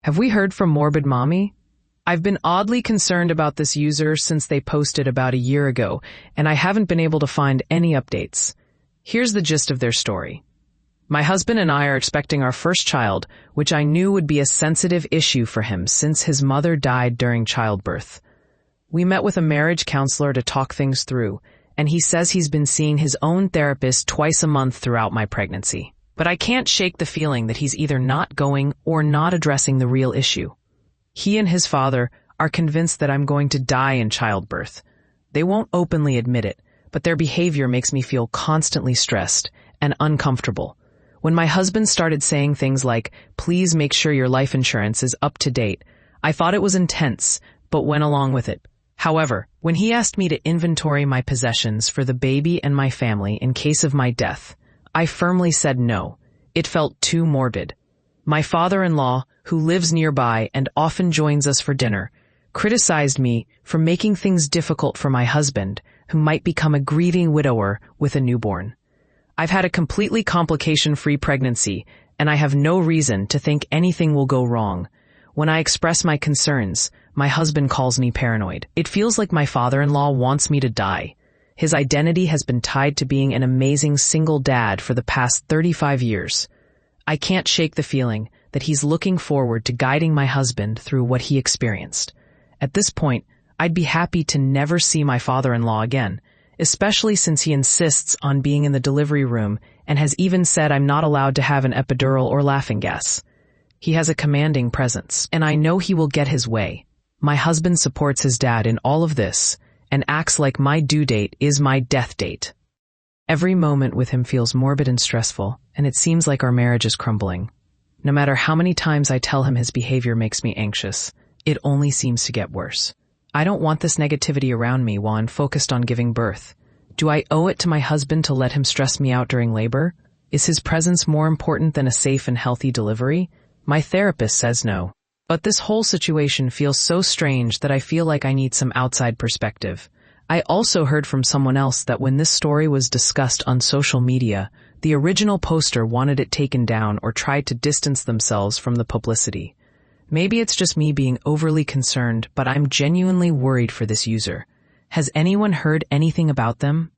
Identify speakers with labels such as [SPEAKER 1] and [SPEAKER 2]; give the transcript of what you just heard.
[SPEAKER 1] Have we heard from Morbid Mommy? I've been oddly concerned about this user since they posted about a year ago, and I haven't been able to find any updates. Here's the gist of their story. My husband and I are expecting our first child, which I knew would be a sensitive issue for him since his mother died during childbirth. We met with a marriage counselor to talk things through, and he says he's been seeing his own therapist twice a month throughout my pregnancy. But I can't shake the feeling that he's either not going or not addressing the real issue. He and his father are convinced that I'm going to die in childbirth. They won't openly admit it, but their behavior makes me feel constantly stressed and uncomfortable. When my husband started saying things like, "Please make sure your life insurance is up to date," I thought it was intense, but went along with it. However, when he asked me to inventory my possessions for the baby and my family in case of my death, I firmly said no. It felt too morbid. My father-in-law, who lives nearby and often joins us for dinner, criticized me for making things difficult for my husband, who might become a grieving widower with a newborn. I've had a completely complication-free pregnancy, and I have no reason to think anything will go wrong. When I express my concerns, my husband calls me paranoid. It feels like my father-in-law wants me to die. His identity has been tied to being an amazing single dad for the past 35 years. I can't shake the feeling that he's looking forward to guiding my husband through what he experienced. At this point, I'd be happy to never see my father-in-law again, especially since he insists on being in the delivery room and has even said I'm not allowed to have an epidural or laughing gas. He has a commanding presence, and I know he will get his way. My husband supports his dad in all of this and acts like my due date is my death date. Every moment with him feels morbid and stressful, and it seems like our marriage is crumbling. No matter how many times I tell him his behavior makes me anxious, it only seems to get worse. I don't want this negativity around me while I'm focused on giving birth. Do I owe it to my husband to let him stress me out during labor? Is his presence more important than a safe and healthy delivery? My therapist says no. But this whole situation feels so strange that I feel like I need some outside perspective. I also heard from someone else that when this story was discussed on social media, the original poster wanted it taken down or tried to distance themselves from the publicity. Maybe it's just me being overly concerned, but I'm genuinely worried for this user. Has anyone heard anything about them?